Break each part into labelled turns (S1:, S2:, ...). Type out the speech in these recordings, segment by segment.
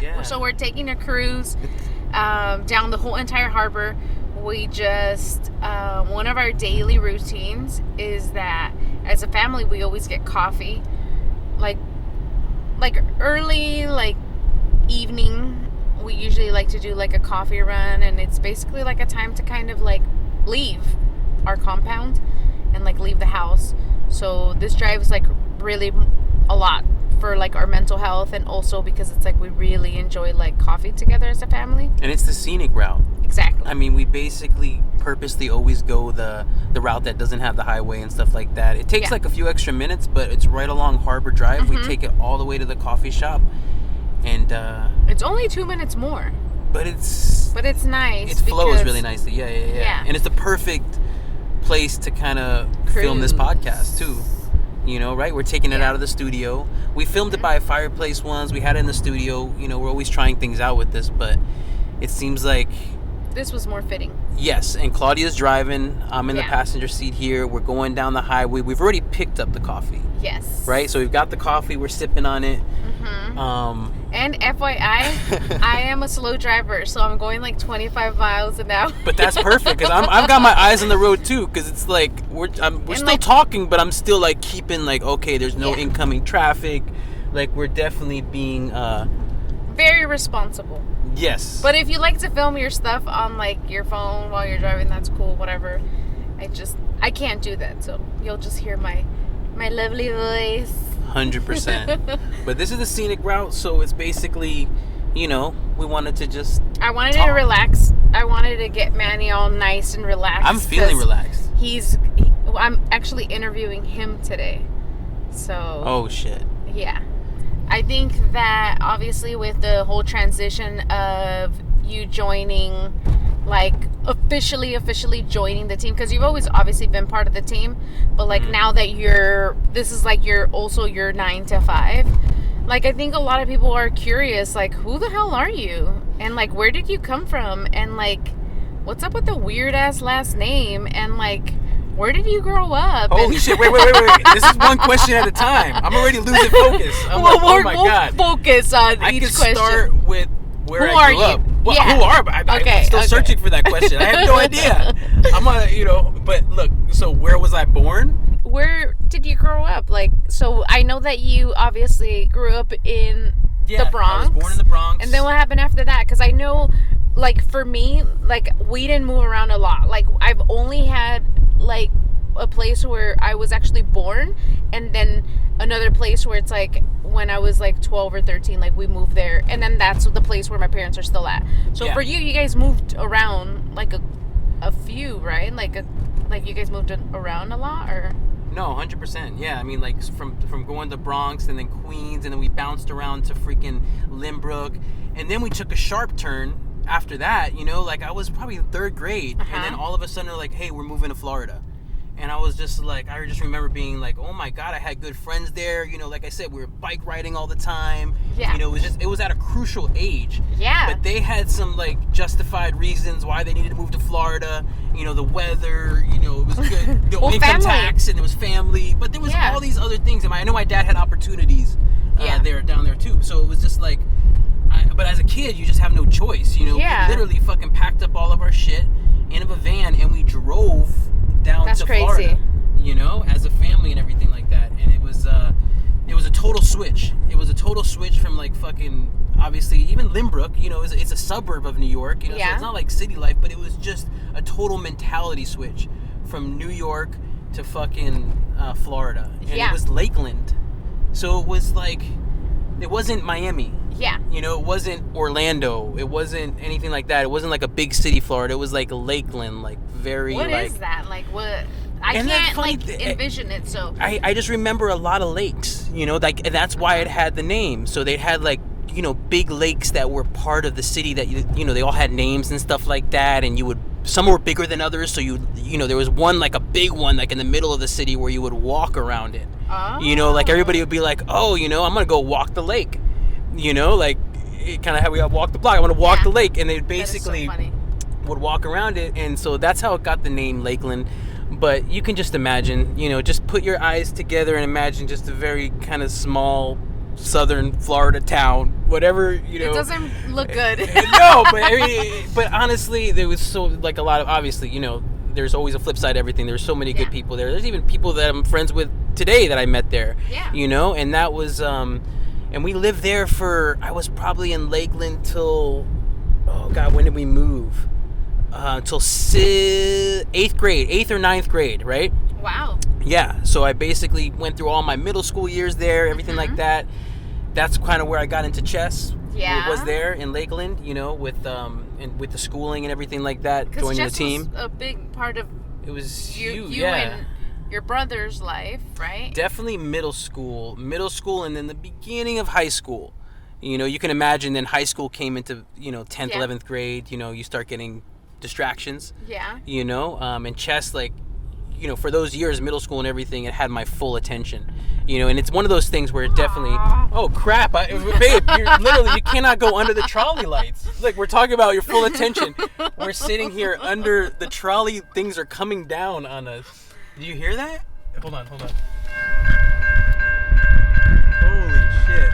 S1: Yeah.
S2: So we're taking a cruise down the whole entire harbor. We just one of our daily routines is that as a family we always get coffee, like early, like evening. We usually like to do like a coffee run, and it's basically like a time to kind of like leave our compound and like leave the house. So this drive is like really a lot for like our mental health, and also because it's like we really enjoy like coffee together as a family.
S1: And it's the scenic route.
S2: Exactly.
S1: I mean, we basically purposely always go the route that doesn't have the highway and stuff like that. It takes like a few extra minutes, but it's right along Harbor Drive. We take it all the way to the coffee shop, and
S2: it's only 2 minutes more.
S1: But it's
S2: nice.
S1: It flows really nicely. Yeah. And it's the perfect place to kind of film this podcast too. You know, right? We're taking it out of the studio. We filmed it by a fireplace once. We had it in the studio. You know, we're always trying things out with this, but it seems like
S2: this was more fitting.
S1: Yes, and Claudia's driving. I'm in the passenger seat here. We're going down the highway. We've already picked up the coffee.
S2: Yes.
S1: Right? So we've got the coffee. We're sipping on it.
S2: And FYI, I am a slow driver, so I'm going like 25 miles an hour.
S1: But that's perfect, because I've got my eyes on the road too, because it's like we're still like, talking, but I'm still like keeping like, okay, there's no incoming traffic. Like we're definitely being
S2: very responsible.
S1: Yes.
S2: But if you like to film your stuff on like your phone while you're driving, that's cool, whatever. I can't do that, so you'll just hear my lovely voice.
S1: 100%. But this is the scenic route, so it's basically, you know, we wanted to just
S2: I wanted to relax. I wanted to get Manny all nice and relaxed.
S1: I'm feeling relaxed.
S2: I'm actually interviewing him today. So
S1: oh shit.
S2: Yeah. I think that obviously with the whole transition of you joining, like officially joining the team, because you've always obviously been part of the team, but like now that this is like your 9 to 5, like I think a lot of people are curious, like who the hell are you, and like where did you come from, and like what's up with the weird ass last name, and like where did you grow up?
S1: Holy shit, wait. This is one question at a time. I'm already losing focus. Oh my God.
S2: Focus on each question.
S1: I can start with where
S2: who
S1: I grew up. Well, who are I'm still searching for that question. I have no idea. I'm on but look, so where was I born?
S2: Where did you grow up? Like, so I know that you obviously grew up in the Bronx.
S1: I was born in the Bronx.
S2: And then what happened after that? Because I know, like, for me, like, we didn't move around a lot. Like, I've only had, like, a place where I was actually born, and then another place where it's like when I was like 12 or 13, like we moved there, and then that's the place where my parents are still at. So for you guys moved around like a few, right? Like you guys moved around a lot, or?
S1: No, 100%. Yeah, I mean, like from going to Bronx and then Queens, and then we bounced around to freaking Limbrook, and then we took a sharp turn after that. You know, like I was probably in 3rd grade, and then all of a sudden they're like, "Hey, we're moving to Florida." And I was just like, I just remember being like, oh my God, I had good friends there. You know, like I said, we were bike riding all the time.
S2: Yeah.
S1: You know, it was at a crucial age.
S2: Yeah.
S1: But they had some like justified reasons why they needed to move to Florida. You know, the weather, you know, it was good. The income tax, and it was family. But there was all these other things. And I know my dad had opportunities down there too. So it was just like, but as a kid, you just have no choice. You know, we literally fucking packed up all of our shit in a van and we drove down to Florida, you know, as a family and everything like that. And it was a total switch. It was a total switch from like fucking, obviously, even Limbrook, you know, it's a suburb of New York, you know, so it's not like city life, but it was just a total mentality switch from New York to fucking Florida. And it was Lakeland. So it was like, it wasn't Miami.
S2: Yeah.
S1: You know, it wasn't Orlando. It wasn't anything like that. It wasn't like a big city Florida. It was like Lakeland, like very
S2: What is that? Like what? I can't like envision it, so.
S1: I just remember a lot of lakes, you know, like, and that's why it had the name. So they had like, you know, big lakes that were part of the city that, you know, they all had names and stuff like that. And some were bigger than others. So you know, there was one, like a big one, like in the middle of the city where you would walk around it. Oh. You know, like everybody would be like, oh, you know, I'm going to go walk the lake. You know, like kind of how we walk the block. I want to walk the lake, and they basically would walk around it, and so that's how it got the name Lakeland. But you can just imagine, you know, just put your eyes together and imagine just a very kind of small southern Florida town, whatever, you know.
S2: It doesn't look good.
S1: No, but I mean, but honestly, there was so like a lot of, obviously, you know, there's always a flip side to everything. There's so many good people there. There's even people that I'm friends with today that I met there.
S2: Yeah.
S1: You know, and that was and we lived there for, I was probably in Lakeland till, oh God, when did we move? Till 8th or 9th grade, right?
S2: Wow.
S1: Yeah, so I basically went through all my middle school years there, everything like that. That's kind of where I got into chess.
S2: Yeah.
S1: It was there in Lakeland, you know, with the schooling and everything like that, joining the team.
S2: Was a big part of
S1: it was
S2: you
S1: yeah.
S2: and your brother's life, right?
S1: Definitely middle school, and then the beginning of high school. You know, you can imagine then high school came into, you know, 10th, 11th grade, you know, you start getting distractions.
S2: Yeah.
S1: You know, and chess, like, you know, for those years, middle school and everything, it had my full attention. You know, and it's one of those things where it definitely, oh crap, babe, you cannot go under the trolley lights. Like, we're talking about your full attention. We're sitting here under the trolley, things are coming down on us. Do you hear that? Hold on. Holy shit.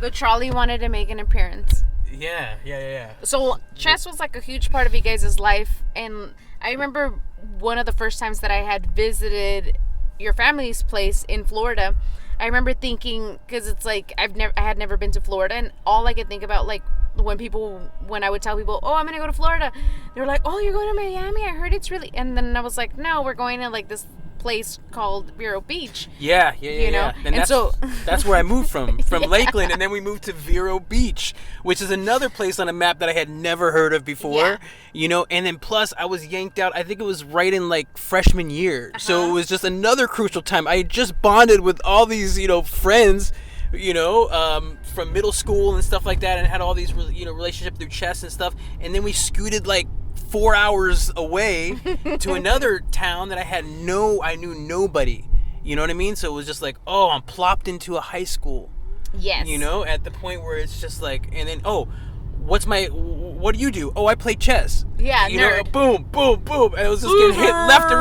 S2: The trolley wanted to make an appearance.
S1: Yeah.
S2: So chess was like a huge part of you guys' life, and I remember one of the first times that I had visited your family's place in Florida. I remember thinking, because it's like I had never been to Florida, and all I could think about, like, when I would tell people, oh, I'm gonna go to Florida, they were like, oh, you're going to Miami? I heard it's really, and then I was like, no, we're going to like this place called Vero Beach.
S1: Yeah.
S2: You know?
S1: And that's where I moved from Lakeland, and then we moved to Vero Beach, which is another place on a map that I had never heard of before. You know, and then plus I was yanked out, I think it was right in like freshman year. So it was just another crucial time. I had just bonded with all these, you know, friends, you know, from middle school and stuff like that, and had all these, you know, relationships through chess and stuff. And then we scooted like 4 hours away to another town that I knew nobody. You know what I mean? So it was just like, oh, I'm plopped into a high school.
S2: Yes.
S1: You know, at the point where it's just like, and then, oh, what do you do? Oh, I play chess.
S2: Yeah,
S1: you
S2: nerd.
S1: know, boom. And it was just getting hit left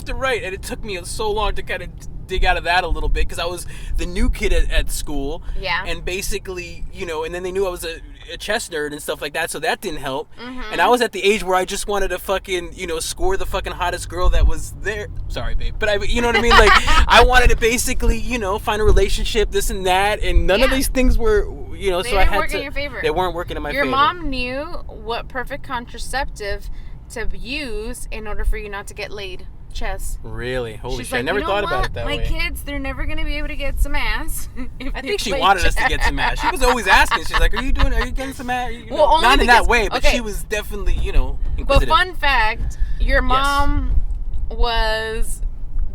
S1: and right. And it took me so long to kind of dig out of that a little bit, because I was the new kid at school.
S2: Yeah.
S1: And basically, you know, and then they knew I was a chess nerd and stuff like that, so that didn't help. And I was at the age where I just wanted to fucking, you know, score the fucking hottest girl that was there. Sorry, babe. But you know what I mean? Like, I wanted to basically, you know, find a relationship, this and that, and none of these things were, you know, so I had to. They
S2: didn't work in your favor.
S1: They weren't working in my favor.
S2: Your mom knew what perfect contraceptive to use in order for you not to get laid. Chess.
S1: Really? Holy
S2: She's
S1: shit.
S2: Like,
S1: I never thought about it that way.
S2: My kids, they're never going to be able to get some ass.
S1: I think she wanted us to get some ass. She was always asking. She's like, are you getting some ass?
S2: Well,
S1: not in that way, but she was definitely, you know, inquisitive.
S2: But fun fact, your mom was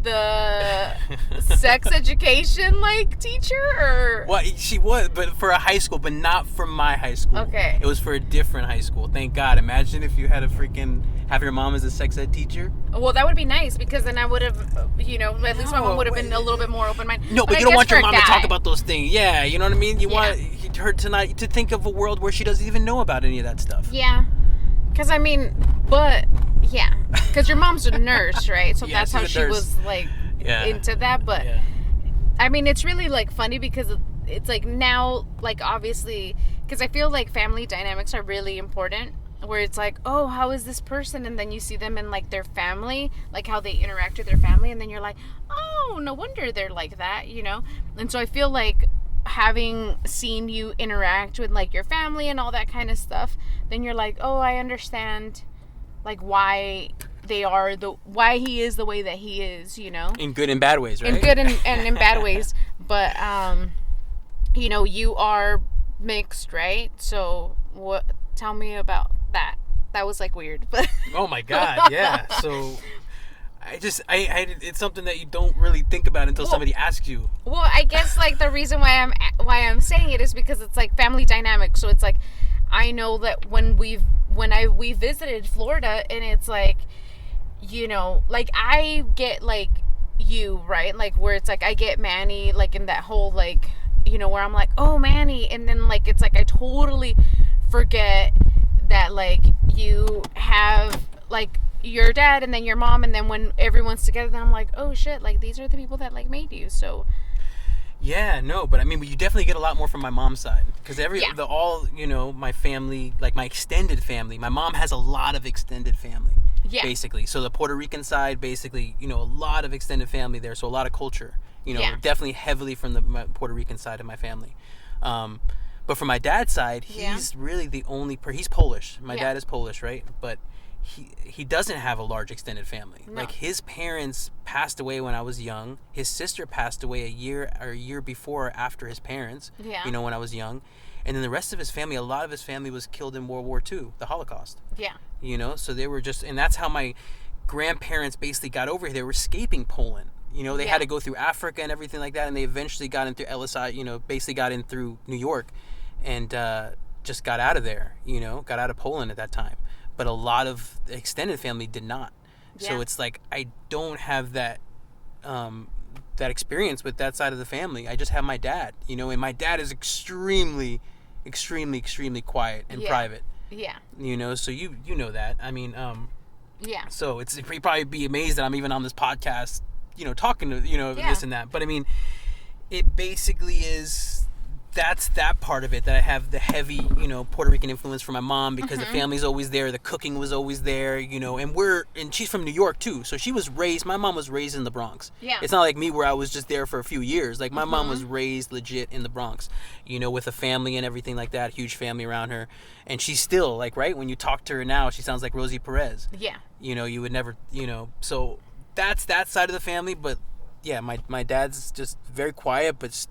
S2: the sex education like teacher, or
S1: well, she was, but for a high school, but not for my high school.
S2: Okay,
S1: it was for a different high school. Thank God. Imagine if you had have your mom as a sex ed teacher.
S2: Well, that would be nice, because then I would have, you know, at least my mom would have been a little bit more open-minded.
S1: No, but you don't want your mom to talk about those things. Yeah, you know what I mean? You want her tonight to think of a world where she doesn't even know about any of that stuff.
S2: Yeah, because I mean, because your mom's a nurse, right? So that's how she was like into that. But I mean, it's really like funny, because it's like now, like, obviously, because I feel like family dynamics are really important, where it's like, oh, how is this person? And then you see them in like their family, like how they interact with their family, and then you're like, oh, no wonder they're like that, you know? And so I feel like having seen you interact with like your family and all that kind of stuff, then you're like, oh, I understand like why why he is the way that he is, you know?
S1: In good and bad ways, right?
S2: In good and in bad ways. But you know, you are mixed, right? So tell me about that. That was like weird, but
S1: oh my God, yeah. So I it's something that you don't really think about until somebody asks you.
S2: Well, I guess like the reason why I'm saying it is because it's like family dynamics. So it's like, I know that when we visited Florida, and it's like, you know, like I get like you, right? Like where it's like I get Manny, like in that whole like, you know, where I'm like, oh, Manny, and then like it's like I totally forget that like you have like your dad and then your mom, and then when everyone's together, then I'm like, oh shit, like these are the people that like made you. So
S1: Yeah, no, but I mean, you definitely get a lot more from my mom's side because my family, like my extended family, my mom has a lot of extended family.
S2: Yeah.
S1: Basically, so the Puerto Rican side, basically, a lot of extended family there, so a lot of culture. Definitely heavily from the Puerto Rican side of my family. But from my dad's side, he's really the only. He's Polish. My dad is Polish, right? But he doesn't have a large extended family. No. Like his parents passed away when I was young. His sister passed away a year before or after his parents.
S2: Yeah.
S1: When I was young. And then the rest of his family, a lot of his family was killed in World War II, the Holocaust.
S2: Yeah.
S1: So they were and that's how my grandparents basically got over here. They were escaping Poland. They had to go through Africa and everything like that, and they eventually got into LSI, basically got in through New York and just got out of there, got out of Poland at that time. But a lot of the extended family did not. Yeah. So it's like I don't have that that experience with that side of the family. I just have my dad, and my dad is extremely, extremely, extremely quiet and private.
S2: Yeah.
S1: So you know that. I mean,
S2: yeah.
S1: So you'd probably be amazed that I'm even on this podcast, talking to, this and that. But I mean, it basically is, that's that part of it, that I have the heavy, Puerto Rican influence from my mom because the family's always there, the cooking was always there, and she's from New York too. So my mom was raised in the Bronx.
S2: Yeah.
S1: It's not like me where I was just there for a few years. Like my mom was raised legit in the Bronx, with a family and everything like that, huge family around her. And she's still like, right, when you talk to her now, she sounds like Rosie Perez.
S2: Yeah.
S1: You would never, so that's that side of the family. But yeah, my dad's just very quiet, but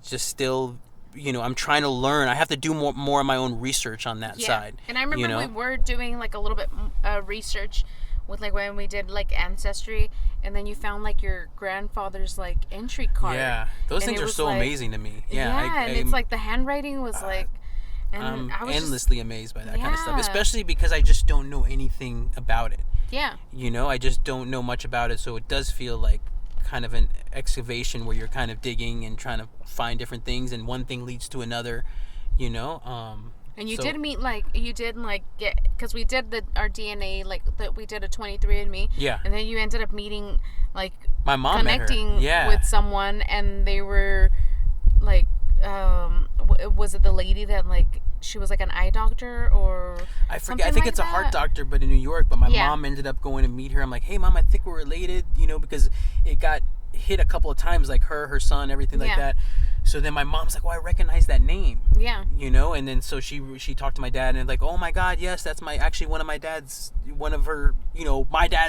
S1: just still, I'm trying to learn. I have to do more of my own research on that side.
S2: And I remember we were doing like a little bit research with like when we did like Ancestry, and then you found like your grandfather's like entry card.
S1: Yeah, those things are so amazing to me. Yeah,
S2: and it's like the handwriting was like, and I was
S1: endlessly amazed by that kind of stuff, especially because I just don't know anything about it.
S2: Yeah.
S1: I just don't know much about it, so it does feel like kind of an excavation where you're kind of digging and trying to find different things, and one thing leads to another,
S2: and you did get, because we did our DNA, like that we did a 23andMe.
S1: Yeah.
S2: And then you ended up meeting, like,
S1: my mom
S2: connecting with someone, and they were like, was it the lady that like she was like an eye doctor or
S1: I forget? I think it's a heart doctor, but in New York. But my mom ended up going to meet her. I'm like, hey mom, I think we're related, because it got hit a couple of times, like her son, everything like that. So then my mom's like, well, I recognize that name. Yeah. And then so she talked to my dad, and like, oh my God, yes, that's actually one of my dad's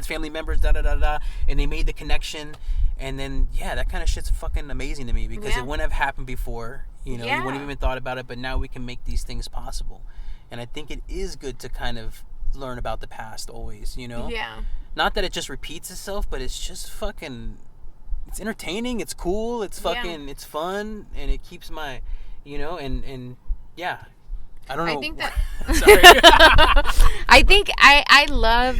S1: family members, da da da da, and they made the connection. And then, that kind of shit's fucking amazing to me because it wouldn't have happened before. You wouldn't have even thought about it, but now we can make these things possible. And I think it is good to kind of learn about the past always, Yeah. Not that it just repeats itself, but it's just fucking, it's entertaining, it's cool, it's fucking, it's fun, and it keeps my, and yeah. I don't know.
S2: I think that...
S1: Sorry.
S2: I think I love,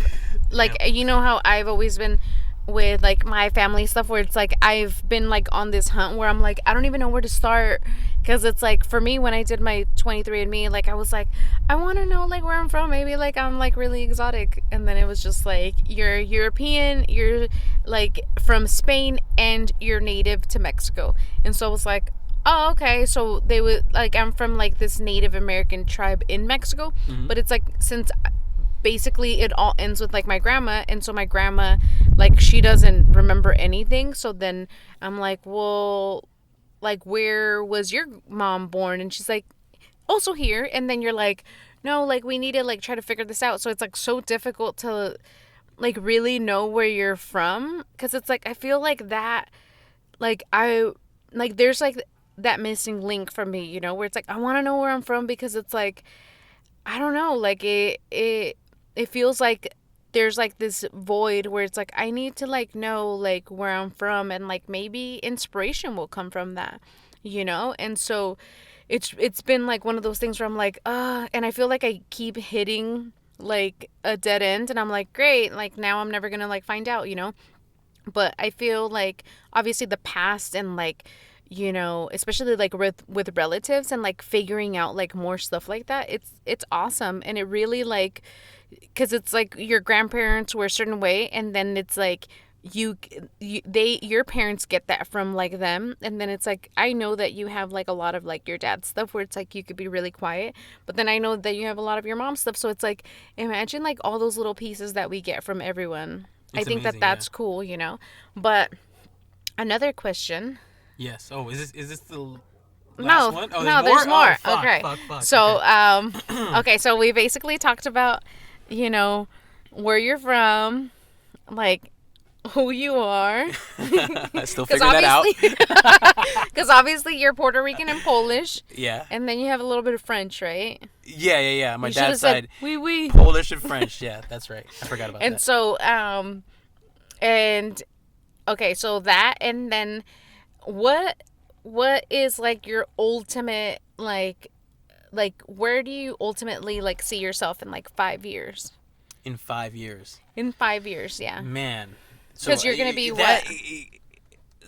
S2: like, how I've always been with like my family stuff, where it's like I've been like on this hunt where I'm like, I don't even know where to start, because it's like for me when I did my 23andMe, like I was like, I want to know like where I'm from, maybe like I'm like really exotic, and then it was just like, you're European, you're like from Spain, and you're native to Mexico. And so I was like, oh, okay, so they would like, I'm from like this Native American tribe in Mexico. But it's like, since basically it all ends with like my grandma, and so my grandma, like, she doesn't remember anything. So then I'm like, well, like, where was your mom born? And she's like, also here. And then you're like, no, like, we need to like try to figure this out. So it's like so difficult to like really know where you're from, because it's like I feel like that, like, I like there's like that missing link for me, where it's like I want to know where I'm from, because it's like, I don't know, like it feels like there's like this void where it's like I need to like know like where I'm from, and like maybe inspiration will come from that, and so it's been like one of those things where I'm like, and I feel like I keep hitting like a dead end, and I'm like, great, like now I'm never gonna like find out, but I feel like obviously the past, and like, especially like with relatives, and like figuring out like more stuff like that, it's awesome. And it really like, because it's like your grandparents were a certain way, and then it's like your parents get that from like them, and then it's like I know that you have like a lot of like your dad's stuff where it's like you could be really quiet, but then I know that you have a lot of your mom's stuff, so it's like imagine like all those little pieces that we get from everyone. I think amazing, that's cool, you know. But another question.
S1: Yes. Oh, is this the
S2: last one? Oh, no, there's more. Oh, okay. Fuck. So okay, so we basically talked about, you know, where you're from, like who you are.
S1: Still figuring that out.
S2: Because obviously you're Puerto Rican and Polish.
S1: Yeah.
S2: And then you have a little bit of French, right?
S1: Yeah. My dad's side,
S2: oui.
S1: Polish and French. Yeah, that's right. I forgot about that.
S2: And so, and okay, so that, and then what is like your ultimate like where do you ultimately like see yourself in like 5 years?
S1: In 5 years.
S2: In 5 years, yeah.
S1: Man.
S2: Because you're gonna be what?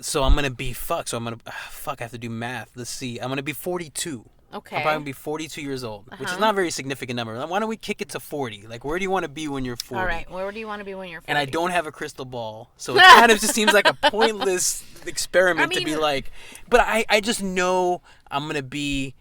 S1: So I'm gonna be I have to do math. Let's see. I'm gonna be 42.
S2: Okay.
S1: I'm probably gonna be 42 years old, which is not a very significant number. Why don't we kick it to 40? Like, where do you want to be when you're 40?
S2: All right. Where do you want to be when you're 40?
S1: And I don't have a crystal ball, so it kind of just seems like a pointless experiment to be like. But I just know I'm gonna be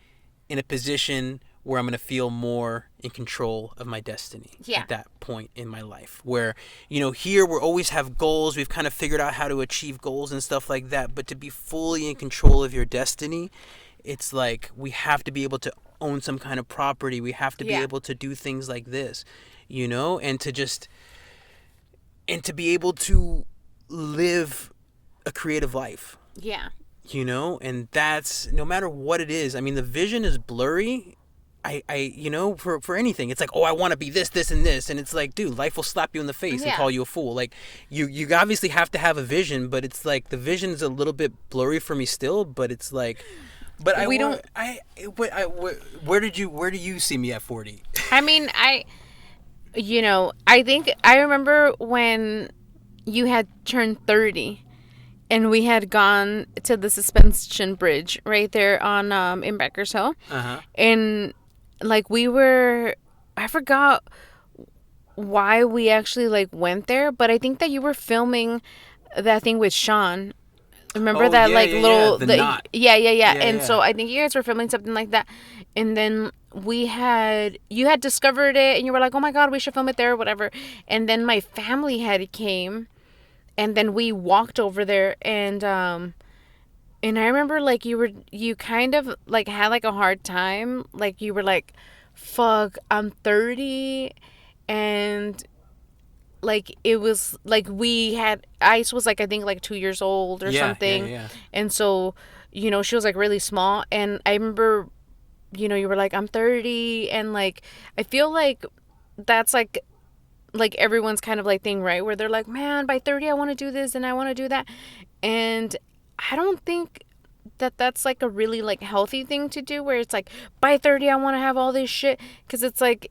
S1: in a position where I'm going to feel more in control of my destiny at that point in my life. Where, you know, here we always have goals. We've kind of figured out how to achieve goals and stuff like that. But to be fully in control of your destiny, it's like we have to be able to own some kind of property. We have to be able to do things like this, you know, and to be able to live a creative life.
S2: Yeah.
S1: You know, and that's no matter what it is. I mean, the vision is blurry. I you know, for anything, it's like, oh, I want to be this, and this, and it's like, dude, life will slap you in the face and call you a fool. Like, you obviously have to have a vision, but it's like the vision is a little bit blurry for me still. But it's like, but where do you see me at 40?
S2: I mean, I think I remember when you had turned 30. And we had gone to the suspension bridge right there on in Becker's Hill.
S1: Uh-huh.
S2: And like I forgot why we actually like went there, but I think that you were filming that thing with Sean. Remember that little
S1: the knot.
S2: Yeah. And so I think you guys were filming something like that. And then you had discovered it and you were like, "Oh my God, we should film it there," or whatever. And then my family had came. And then we walked over there, and I remember like you kind of like had like a hard time, like you were like, "Fuck, I'm 30," and like it was like Ice was like I think like 2 years old or something, and so you know she was like really small, and I remember, you know, you were like, "I'm 30," and like I feel like that's like everyone's kind of like thing, right? Where they're like, man, by 30, I want to do this and I want to do that. And I don't think that that's like a really like healthy thing to do where it's like, by 30, I want to have all this shit. Because it's like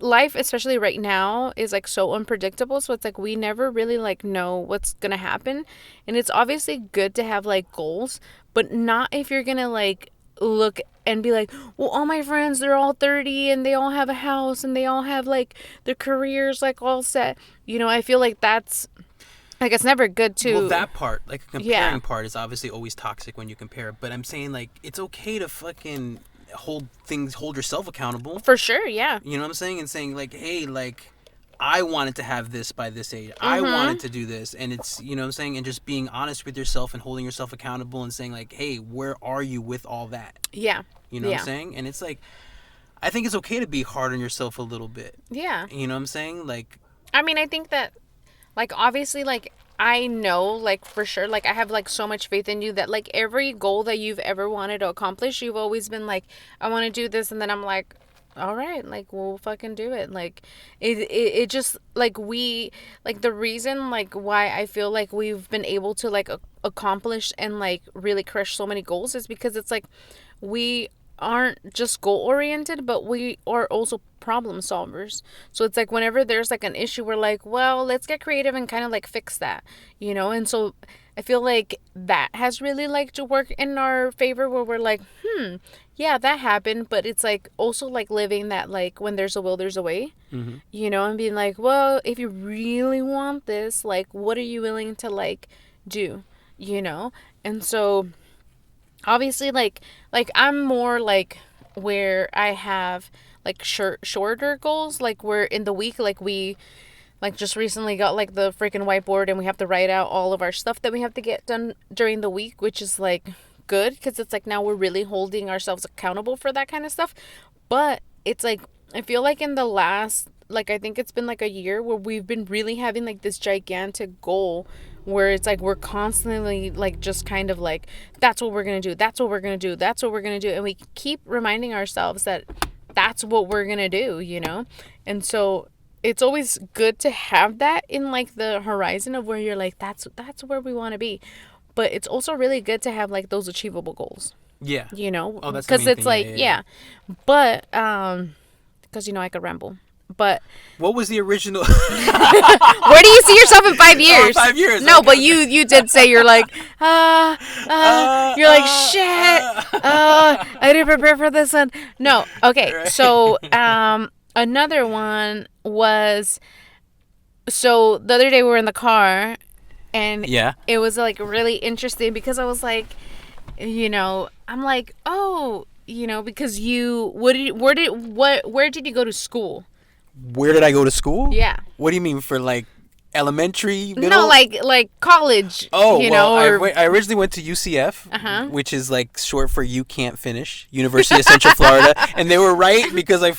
S2: life, especially right now, is like so unpredictable. So it's like we never really like know what's going to happen. And it's obviously good to have like goals, but not if you're going to like look and be like, well, all my friends, they're all 30 and they all have a house and they all have like their careers like all set. You know, I feel like that's like it's never good to.
S1: Well, that part, like a comparing part, is obviously always toxic when you compare. But I'm saying like it's okay to fucking hold yourself accountable.
S2: For sure, yeah.
S1: You know what I'm saying? And saying like, hey, like I wanted to have this by this age. I wanted to do this. And it's, you know what I'm saying? And just being honest with yourself and holding yourself accountable and saying like, hey, where are you with all that?
S2: Yeah.
S1: You know what I'm saying? And it's like, I think it's okay to be hard on yourself a little bit.
S2: Yeah.
S1: You know what I'm saying? Like,
S2: I mean, I think that, like, obviously, like, I know, like, for sure, like, I have, like, so much faith in you that, like, every goal that you've ever wanted to accomplish, you've always been like, I want to do this. And then I'm like, all right, like, we'll fucking do it. Like, it just, like, the reason, like, why I feel like we've been able to, like, accomplish and, like, really crush so many goals is because it's, like, we aren't just goal oriented, but we are also problem solvers. So it's like whenever there's like an issue, we're like, well, let's get creative and kind of like fix that, you know. And so I feel like that has really like to work in our favor, where we're like, yeah, that happened, but it's like also like living that, like, when there's a will, there's a way, you know, and being like, well, if you really want this, like, what are you willing to like do, you know? And so obviously like I'm more like where I have like shorter goals, like where in the week, like we like just recently got like the freaking whiteboard and we have to write out all of our stuff that we have to get done during the week, which is like good because it's like now we're really holding ourselves accountable for that kind of stuff. But it's like I feel like in the last, like, I think it's been like a year where we've been really having like this gigantic goal where it's like we're constantly like just kind of like, that's what we're gonna do, that's what we're gonna do, that's what we're gonna do, and we keep reminding ourselves that that's what we're gonna do, you know? And so it's always good to have that in like the horizon of where you're like, that's where we want to be. But it's also really good to have like those achievable goals.
S1: Yeah.
S2: You know,
S1: oh, that's
S2: because it's
S1: thing.
S2: like yeah. But because you know I could ramble. But
S1: what was the original?
S2: Where do you see yourself in 5 years?
S1: 5 years.
S2: No, okay. But you did say you're like you're like shit. I didn't prepare for this one. No, okay. Right. So another one was, so the other day we were in the car and it was like really interesting because I was like, you know, I'm like, oh, you know, because where did you go to school?
S1: Where did I go to school?
S2: Yeah.
S1: What do you mean, for like elementary, middle?
S2: No, like college.
S1: Oh, you know, I originally went to UCF, which is like short for You Can't Finish, University of Central Florida, and they were right because I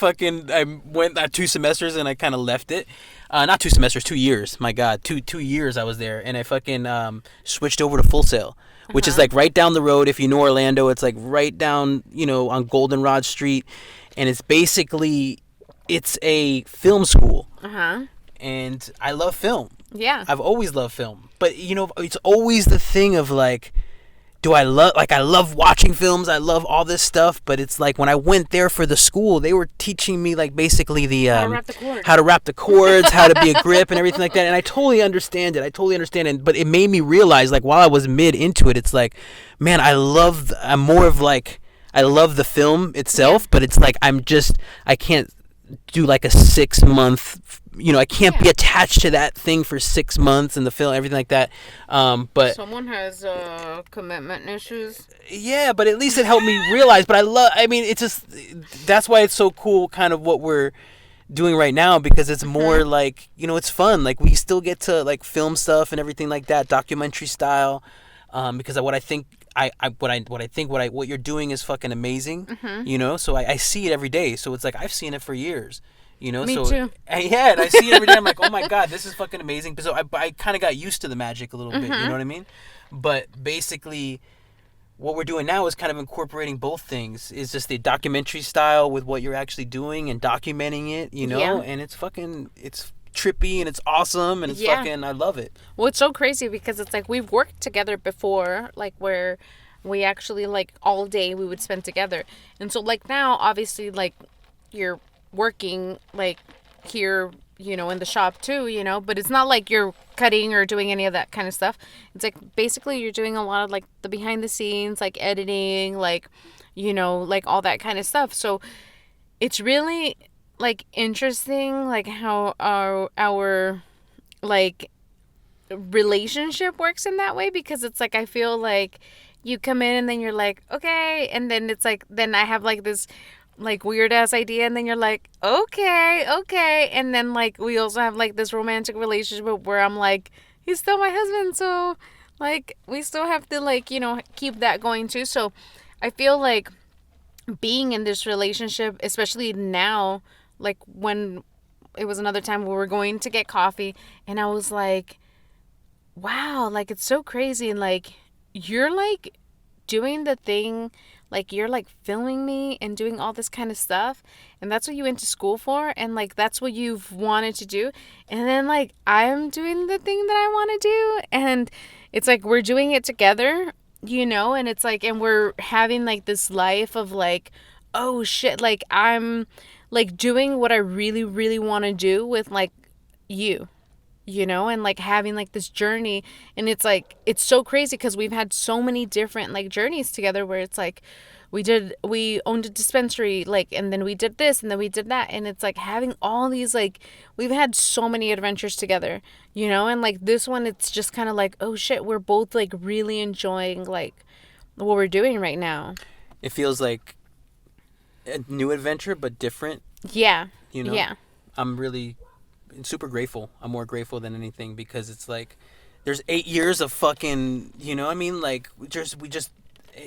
S1: went 2 semesters and I kind of left it. Not 2 semesters, 2 years. My God, 2 years I was there, and I fucking switched over to Full Sail, which is like right down the road. If you know Orlando, it's like right down, you know, on Goldenrod Street, and it's basically a film school. And I love film. Yeah. I've always loved film. But, you know, it's always the thing of, like, I love watching films. I love all this stuff. But it's like when I went there for the school, they were teaching me, like, basically how to wrap the cords, how to be a grip and everything like that. And I totally understand it. But it made me realize, like, while I was mid into it, it's like, man, I love the film itself. But it's like, I can't do like a 6 month, you know, I can't be attached to that thing for 6 months and the film, everything like that. But
S2: someone has commitment issues.
S1: Yeah, but at least it helped me realize. But it's just, that's why it's so cool, kind of what we're doing right now, because it's more like, you know, it's fun. Like, we still get to like film stuff and everything like that, documentary style. Because what I think what you're doing is fucking amazing, you know. So I see it every day. So it's like I've seen it for years, you know.
S2: Me too.
S1: Yeah, and I see it every day. I'm like, oh my God, this is fucking amazing. So I kind of got used to the magic a little bit. You know what I mean? But basically, what we're doing now is kind of incorporating both things. It's just the documentary style with what you're actually doing and documenting it, you know. And it's trippy and it's awesome and it's fucking, I love it.
S2: Well, it's so crazy because it's like we've worked together before, like where we actually like all day we would spend together. And so like now obviously like you're working like here, you know, in the shop too, you know, but it's not like you're cutting or doing any of that kind of stuff. It's like basically you're doing a lot of like the behind the scenes, like editing, like, you know, like all that kind of stuff. So it's really like interesting, like how our like relationship works in that way, because it's like I feel like you come in and then you're like, okay, and then it's like then I have like this like weird ass idea, and then you're like, okay, and then like we also have like this romantic relationship where I'm like, he's still my husband, so like we still have to like, you know, keep that going too. So I feel like being in this relationship, especially now, like when it was another time we were going to get coffee and I was like, wow, like it's so crazy, and like you're like doing the thing, like you're like filming me and doing all this kind of stuff, and that's what you went to school for, and like that's what you've wanted to do, and then like I'm doing the thing that I want to do, and it's like we're doing it together, you know, and it's like, and we're having like this life of like, oh shit, like I'm like doing what I really, really want to do with like you you know, and like having like this journey. And it's like, it's so crazy because we've had so many different like journeys together where it's like we owned a dispensary, like, and then we did this and then we did that, and it's like having all these, like, we've had so many adventures together, you know. And like this one, it's just kind of like, oh shit, we're both like really enjoying like what we're doing right now.
S1: It feels like a new adventure but different.
S2: Yeah.
S1: You know.
S2: Yeah.
S1: I'm really super grateful. I'm more grateful than anything because it's like there's 8 years of fucking, you know what I mean? Like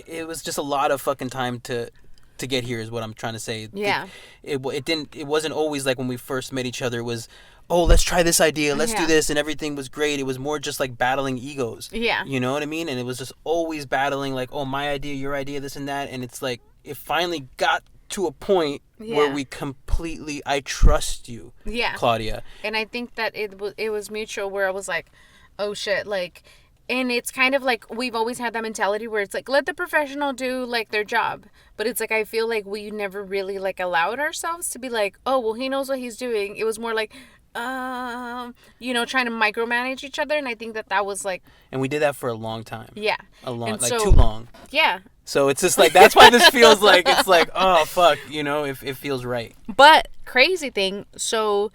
S1: it was just a lot of fucking time to get here is what I'm trying to say.
S2: Yeah.
S1: It wasn't always like when we first met each other. It was, oh, let's try this idea. Let's do this. And everything was great. It was more just like battling egos.
S2: Yeah.
S1: You know what I mean? And it was just always battling like, oh, my idea, your idea, this and that. And it's like, it finally got to a point where we completely, I trust you, Claudia.
S2: And I think that it was mutual, where I was like, oh shit, like, and it's kind of like we've always had that mentality where it's like, let the professional do like their job. But it's like, I feel like we never really like allowed ourselves to be like, oh, well, he knows what he's doing. It was more like, you know, trying to micromanage each other. And I think that was like,
S1: and we did that for a long time.
S2: Yeah.
S1: Too long.
S2: Yeah.
S1: So it's just like, that's why this feels like, it's like, oh, fuck, you know, if it feels right.
S2: But crazy thing, so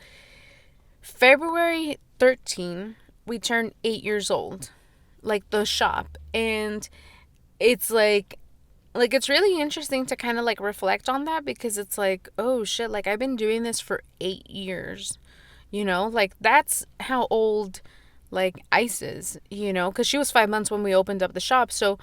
S2: February 13, we turned 8 years old, like the shop. And it's like it's really interesting to kind of like reflect on that, because it's like, oh shit, like I've been doing this for 8 years, you know, like that's how old like Ice is, you know, because she was 5 months when we opened up the shop. So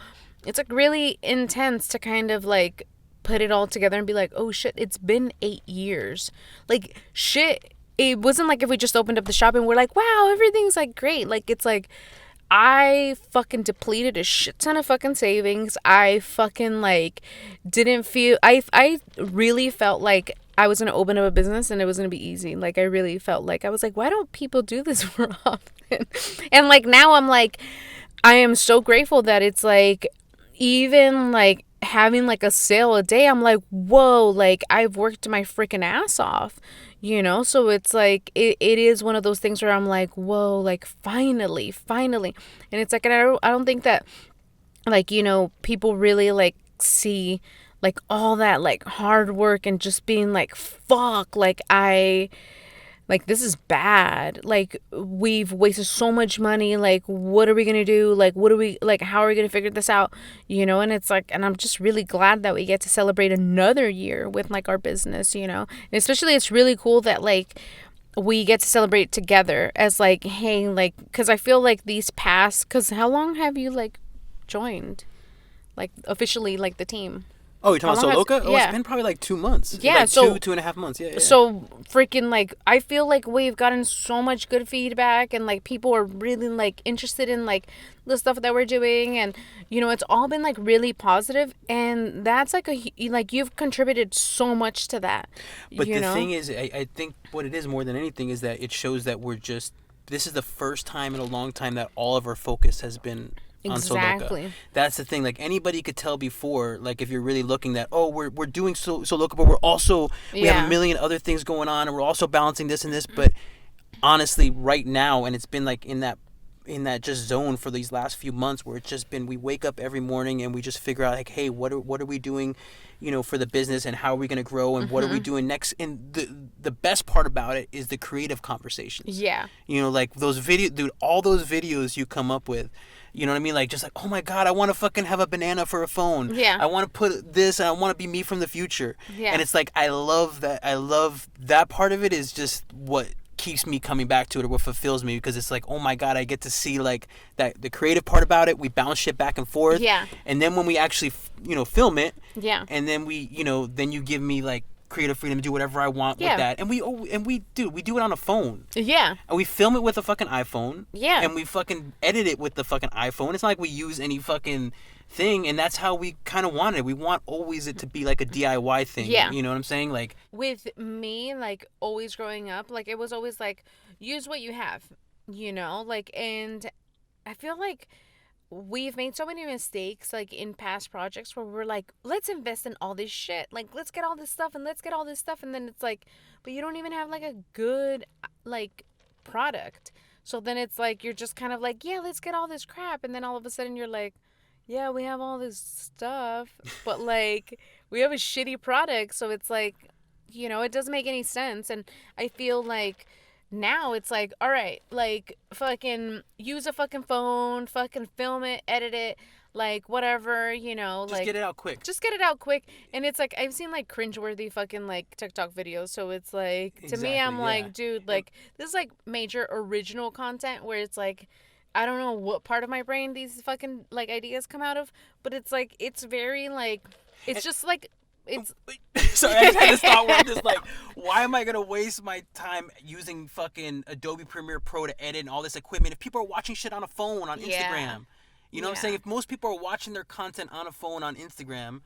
S2: it's like really intense to kind of like put it all together and be like, oh shit, it's been 8 years. Like shit, it wasn't like if we just opened up the shop and we're like, wow, everything's like great. Like it's like, I fucking depleted a shit ton of fucking savings. I fucking like didn't feel, I really felt like I was going to open up a business and it was going to be easy. Like I really felt like, I was like, why don't people do this more often? And like now I'm like, I am so grateful that it's like, even like having like a sale a day, I'm like, whoa, like I've worked my freaking ass off, you know. So it's like it is one of those things where I'm like, whoa, like finally. And it's like, and I don't think that like, you know, people really like see like all that like hard work and just being like, fuck, like this is bad, like we've wasted so much money, like what are we gonna do, like what are we, like how are we gonna figure this out, you know. And it's like, and I'm just really glad that we get to celebrate another year with like our business, you know. And especially it's really cool that like we get to celebrate together as like, hey, like, because I feel like these past, because how long have you like joined like officially like the team?
S1: Oh, you're talking about Soloka? Oh, it's been probably like 2 months.
S2: Yeah,
S1: like
S2: so
S1: 2.5 months. Yeah.
S2: So freaking like, I feel like we've gotten so much good feedback, and like people are really like interested in like the stuff that we're doing, and you know, it's all been like really positive, and that's like like you've contributed so much to that.
S1: But the thing is, I think what it is more than anything is that it shows that this is the first time in a long time that all of our focus has been on Soloka. That's the thing. Like anybody could tell before, like if you're really looking that, oh, we're doing Soloka, but we're also we have a million other things going on, and we're also balancing this and this. But honestly, right now, and it's been like in that just zone for these last few months, where it's just been, we wake up every morning and we just figure out like, hey, what are we doing, you know, for the business, and how are we going to grow, and what are we doing next. And the best part about it is the creative conversations. Yeah. You know, like those all those videos you come up with. You know what I mean? Like, just like, oh my God, I want to fucking have a banana for a phone. Yeah. I want to put this, and I want to be me from the future. Yeah. And it's like, I love that. I love that part of it is just what keeps me coming back to it, or what fulfills me, because it's like, oh my God, I get to see like that, the creative part about it. We bounce shit back and forth. Yeah. And then when we actually, you know, film it. Yeah. And then we, you know, then you give me like creative freedom to do whatever I want with that. And we do it on a phone. Yeah. And we film it with a fucking iPhone. Yeah. And we fucking edit it with the fucking iPhone. It's not like we use any fucking thing, and that's how we kind of want it. We want always it to be like a DIY thing. Yeah. You know what I'm saying? Like
S2: with me, like always growing up, like it was always like, use what you have, you know, like, and I feel like we've made so many mistakes like in past projects where we're like, let's invest in all this shit, like let's get all this stuff, and then it's like, but you don't even have like a good like product. So then it's like, you're just kind of like, yeah, let's get all this crap. And then all of a sudden you're like, yeah, we have all this stuff, but like, we have a shitty product. So it's like, it doesn't make any sense. And I feel like now it's like, all right, like, fucking use a fucking phone, fucking film it, edit it, like, whatever,
S1: Just
S2: like,
S1: get it out quick.
S2: Just get it out quick. And it's like, I've seen like cringeworthy fucking like TikTok videos. So it's like, to me, I'm like, dude, like, this is like major original content where it's like, I don't know what part of my brain these fucking like ideas come out of, but it's like, it's very like, it's just like, it's
S1: sorry, I just had this thought where I'm just like, why am I gonna waste my time using fucking Adobe Premiere Pro to edit and all this equipment if people are watching shit on a phone on Instagram? You know what I'm saying? If most people are watching their content on a phone on Instagram,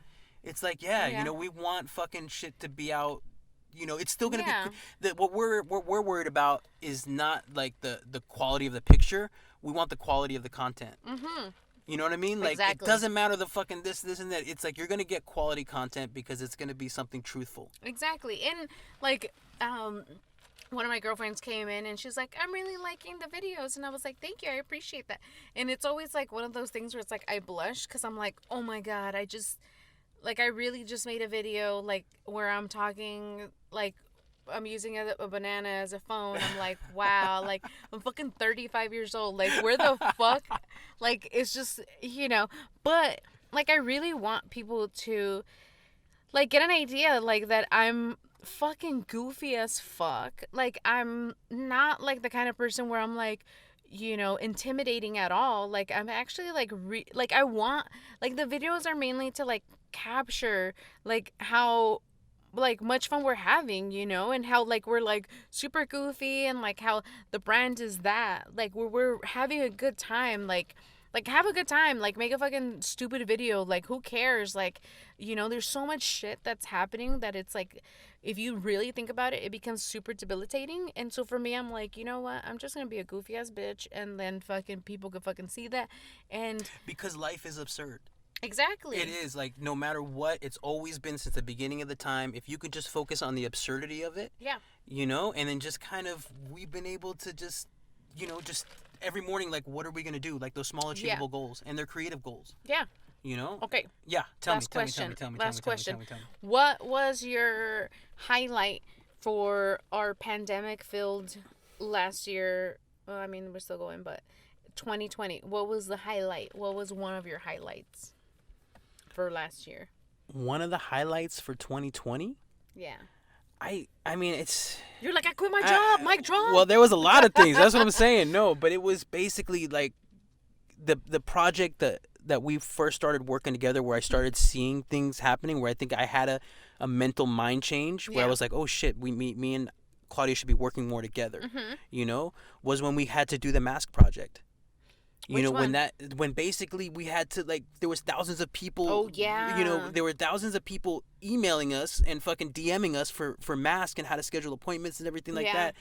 S1: it's like, we want fucking shit to be out. It's still gonna be what we're worried about is not like the quality of the picture. We want the quality of the content. Mm-hmm. You know what I mean? Like, It doesn't matter the fucking this and that. It's like, you're going to get quality content because it's going to be something truthful.
S2: Exactly. And, like, one of my girlfriends came in and she's like, I'm really liking the videos. And I was like, thank you. I appreciate that. And it's always, like, one of those things where it's like, I blush because I'm like, oh, my God, I really just made a video, like, where I'm talking, like, I'm using a banana as a phone. I'm like, wow, like, I'm fucking 35 years old. Like, where the fuck? Like, it's just, but, like, I really want people to, like, get an idea, like, that I'm fucking goofy as fuck. Like, I'm not, like, the kind of person where I'm, like, intimidating at all. Like, I'm actually, like, I want, like, the videos are mainly to, like, capture, like, how like much fun we're having, and how like we're like super goofy, and like how the brand is that like we're having a good time, like have a good time, like make a fucking stupid video, like who cares, like there's so much shit that's happening that it's like, if you really think about it, it becomes super debilitating. And so for me, I'm like, you know what, I'm just gonna be a goofy ass bitch, and then fucking people could fucking see that. And
S1: because life is absurd.
S2: Exactly.
S1: It is, like, no matter what, it's always been since the beginning of the time. If you could just focus on the absurdity of it, and then just kind of, we've been able to just, just every morning, like, what are we going to do? Like, those small achievable goals, and they're creative goals.
S2: Yeah. Okay.
S1: Yeah, tell me.
S2: Last question. What was your highlight for our pandemic-filled last year? Well, I mean, we're still going, but 2020. What was the highlight? What was one of your highlights for last year?
S1: One of the highlights for 2020?
S2: Yeah.
S1: I mean, it's...
S2: You're like, I quit my job. Mic drop.
S1: Well, there was a lot of things. That's what I'm saying. No, but it was basically like the project that we first started working together, where I started seeing things happening, where I think I had a mental mind change, where I was like, oh shit, me and Claudia should be working more together. Mm-hmm. Was when we had to do the mask project. When basically we had to, like, there was thousands of people.
S2: Oh, yeah.
S1: There were thousands of people emailing us and fucking DMing us for masks and how to schedule appointments and everything like that.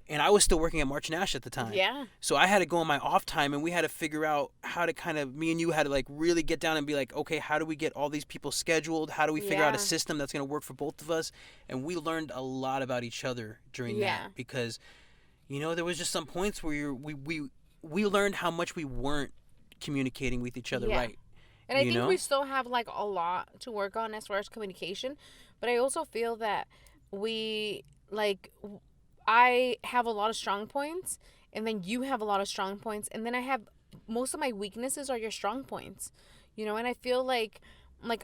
S1: And I was still working at March Nash at the time.
S2: Yeah.
S1: So I had to go on my off time, and we had to figure out how to kind of, me and you had to, like, really get down and be like, okay, how do we get all these people scheduled? How do we figure out a system that's going to work for both of us? And we learned a lot about each other during that, because, there was just some points where we learned how much we weren't communicating with each other right.
S2: And I think we still have, like, a lot to work on as far as communication. But I also feel that I have a lot of strong points, and then you have a lot of strong points, and then I have, most of my weaknesses are your strong points, and I feel like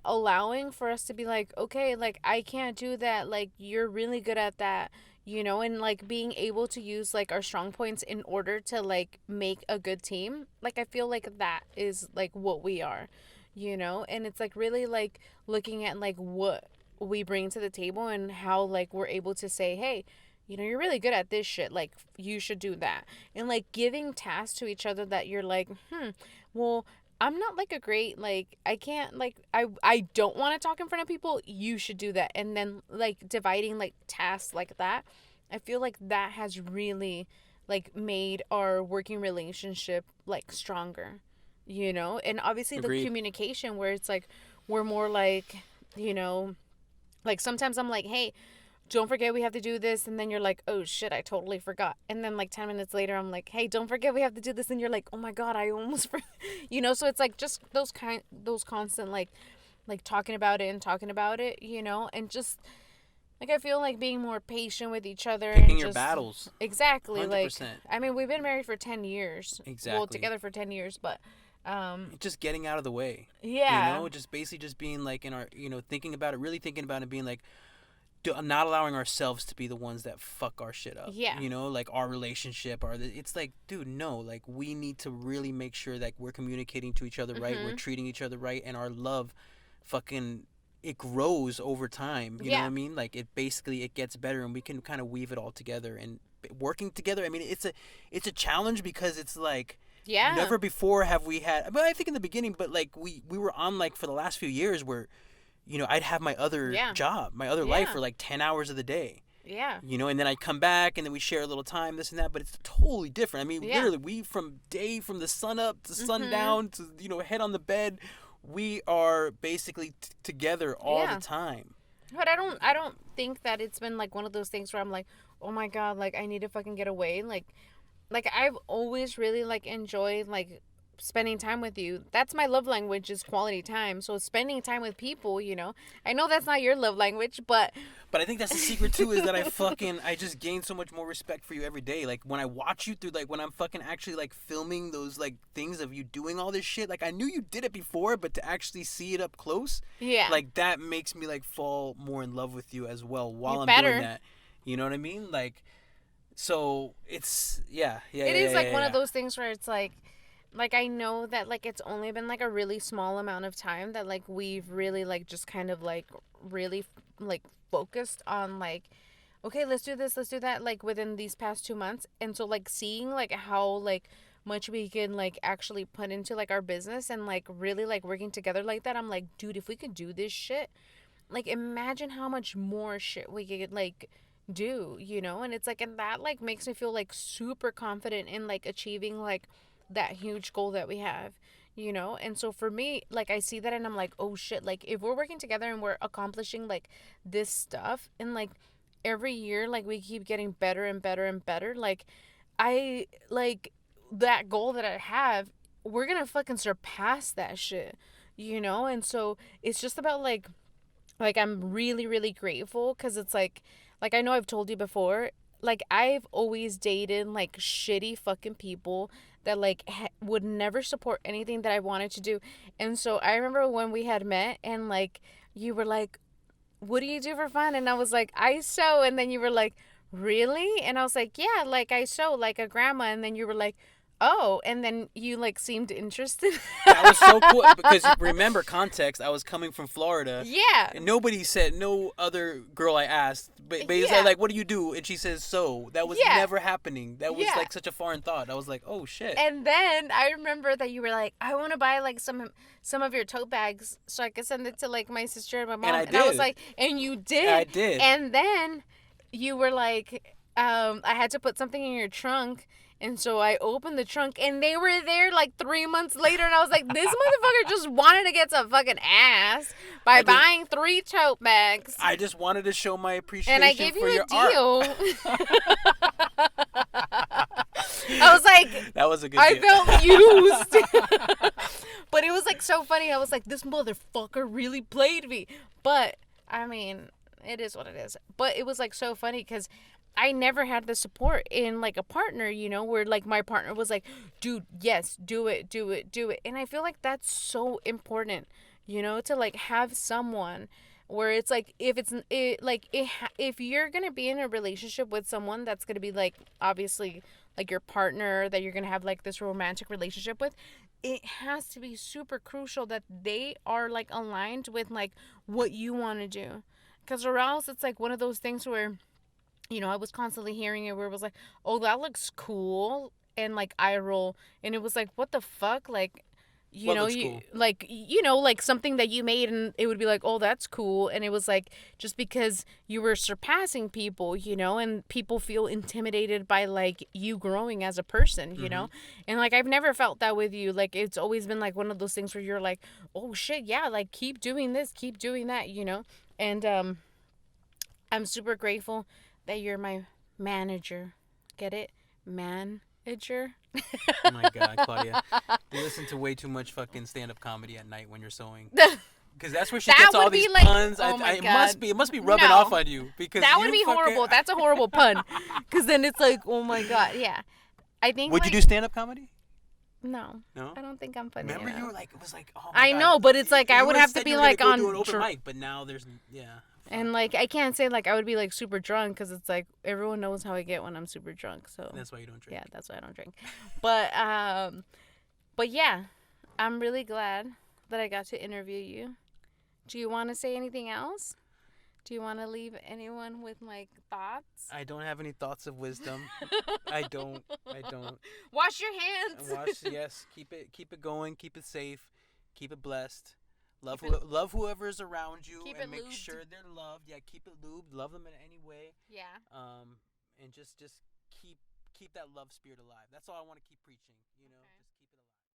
S2: allowing for us to be like, okay, like, I can't do that, like, you're really good at that, and like being able to use like our strong points in order to like make a good team. Like, I feel like that is like what we are, and it's like really like looking at like what we bring to the table and how like we're able to say, hey, you're really good at this shit, like you should do that, and like giving tasks to each other that you're like, well, I'm not like a great, like, I can't, like, I don't want to talk in front of people, you should do that. And then like dividing like tasks like that, I feel like that has really like made our working relationship like stronger, and obviously the communication, where it's like we're more like, like sometimes I'm like, hey, don't forget we have to do this, and then you're like, oh shit, I totally forgot. And then like 10 minutes later I'm like, hey, don't forget we have to do this, and you're like, oh my god, I almost forgot. So it's like just those constant like talking about it, and just like I feel like being more patient with each other,
S1: picking
S2: and
S1: your
S2: just,
S1: battles.
S2: Exactly.
S1: 100%.
S2: Like, I mean, we've been married for 10 years.
S1: Exactly.
S2: Well, together for 10 years, but
S1: just getting out of the way.
S2: Yeah.
S1: Just basically just being like in our, thinking about it, really thinking about it, being like, not allowing ourselves to be the ones that fuck our shit up.
S2: Yeah.
S1: Like our relationship, it's like, dude, no, like we need to really make sure that we're communicating to each other right, we're treating each other right, and our love fucking, it grows over time. You know what I mean? Like it gets better, and we can kind of weave it all together and working together. I mean, it's a challenge because it's like, never before have we had, but I think in the beginning, but like we were on like for the last few years where, I'd have my other job, my other life for like 10 hours of the day.
S2: Yeah.
S1: And then I'd come back and then we share a little time, this and that, but it's totally different. I mean, literally, we from the sun up to sundown to, head on the bed, we are basically together all the time.
S2: But I don't think that it's been like one of those things where I'm like, oh my god, like I need to fucking get away. Like I've always really like enjoyed like spending time with you. That's my love language, is quality time. So spending time with people, I know that's not your love language, but
S1: I think that's the secret too, is that I just gain so much more respect for you every day. Like when I watch you through, like when I'm fucking actually like filming those like things of you doing all this shit, like I knew you did it before, but to actually see it up close, like that makes me like fall more in love with you as well while I'm doing that. You know what I mean? Like, so it's it is
S2: like one of those things where it's like I know that like it's only been like a really small amount of time that like we've really like just kind of like really like focused on like, okay, let's do this, let's do that, like within these past 2 months. And so like seeing like how like much we can like actually put into like our business and like really like working together like that, I'm like, dude, if we could do this shit, like imagine how much more shit we could like do, and it's like, and that like makes me feel like super confident in like achieving like that huge goal that we have, and so for me, like I see that and I'm like, oh shit, like if we're working together and we're accomplishing like this stuff, and like every year like we keep getting better and better and better, like I like that goal that I have, we're gonna fucking surpass that shit, and so it's just about like I'm really really grateful, because it's like I know I've told you before, like I've always dated like shitty fucking people that like would never support anything that I wanted to do. And so I remember when we had met and like you were like, what do you do for fun? And I was like, I sew. And then you were like, really? And I was like, yeah, like I sew like a grandma. And then you were like, oh, and then you like seemed interested.
S1: That was so cool, because remember context, I was coming from Florida.
S2: Yeah.
S1: And nobody said, no other girl I asked, but he said like, what do you do? And she says sew. That was never happening. That was like such a foreign thought. I was like, oh shit.
S2: And then I remember that you were like, I want to buy like some of your tote bags so I could send it to like my sister and my mom. And I was like, and you did.
S1: I did.
S2: And then you were like, I had to put something in your trunk. And so I opened the trunk, and they were there like 3 months later, and I was like, this motherfucker just wanted to get some fucking ass by buying 3 tote bags.
S1: I just wanted to show my appreciation
S2: and I gave
S1: for
S2: you
S1: your
S2: a deal. I was like,
S1: that was a good
S2: I
S1: deal.
S2: felt used. But it was like so funny. I was like, this motherfucker really played me. But I mean, it is what it is. But it was like so funny because I never had the support in like a partner, where like my partner was like, dude, yes, do it. And I feel like that's so important, to like have someone where it's like, if you're going to be in a relationship with someone that's going to be like, obviously like your partner that you're going to have like this romantic relationship with, it has to be super crucial that they are like aligned with like what you want to do. Because or else it's like one of those things where, I was constantly hearing it where it was like, oh, that looks cool. And like eye roll. And it was like, what the fuck? Like,
S1: cool?
S2: like something that you made and it would be like, oh, that's cool. And it was like, just because you were surpassing people, and people feel intimidated by like you growing as a person, and like, I've never felt that with you. Like, it's always been like one of those things where you're like, oh shit, yeah, like keep doing this, keep doing that, and, I'm super grateful that you're my manager. Get it? Manager.
S1: Oh my God, Claudia. You listen to way too much fucking stand-up comedy at night when you're sewing. Because that's where she gets all these puns.
S2: Oh my God.
S1: It must be rubbing off on you. Because
S2: that would be horrible. That's a horrible pun. Because then it's like, oh my God. Yeah. I think.
S1: Would you do stand-up comedy?
S2: No.
S1: No?
S2: I don't think I'm funny.
S1: Remember,
S2: enough.
S1: You were like, it was like, oh my
S2: I
S1: God.
S2: know, but it's like I would have to be like on
S1: do an open mic, but now there's
S2: And like I can't say like I would be like super drunk because it's like everyone knows how I get when I'm super drunk. So
S1: that's why you don't drink.
S2: Yeah, that's why I don't drink. But yeah, I'm really glad that I got to interview you. Do you want to say anything else? Do you want to leave anyone with like thoughts?
S1: I don't have any thoughts of wisdom. I don't.
S2: Wash your hands.
S1: Yes. Keep it going. Keep it safe. Keep it blessed. Love whoever's around you and make sure they're loved. Yeah, keep it lubed. Love them in any way.
S2: Yeah.
S1: And just keep that love spirit alive. That's all I want to keep preaching, you know.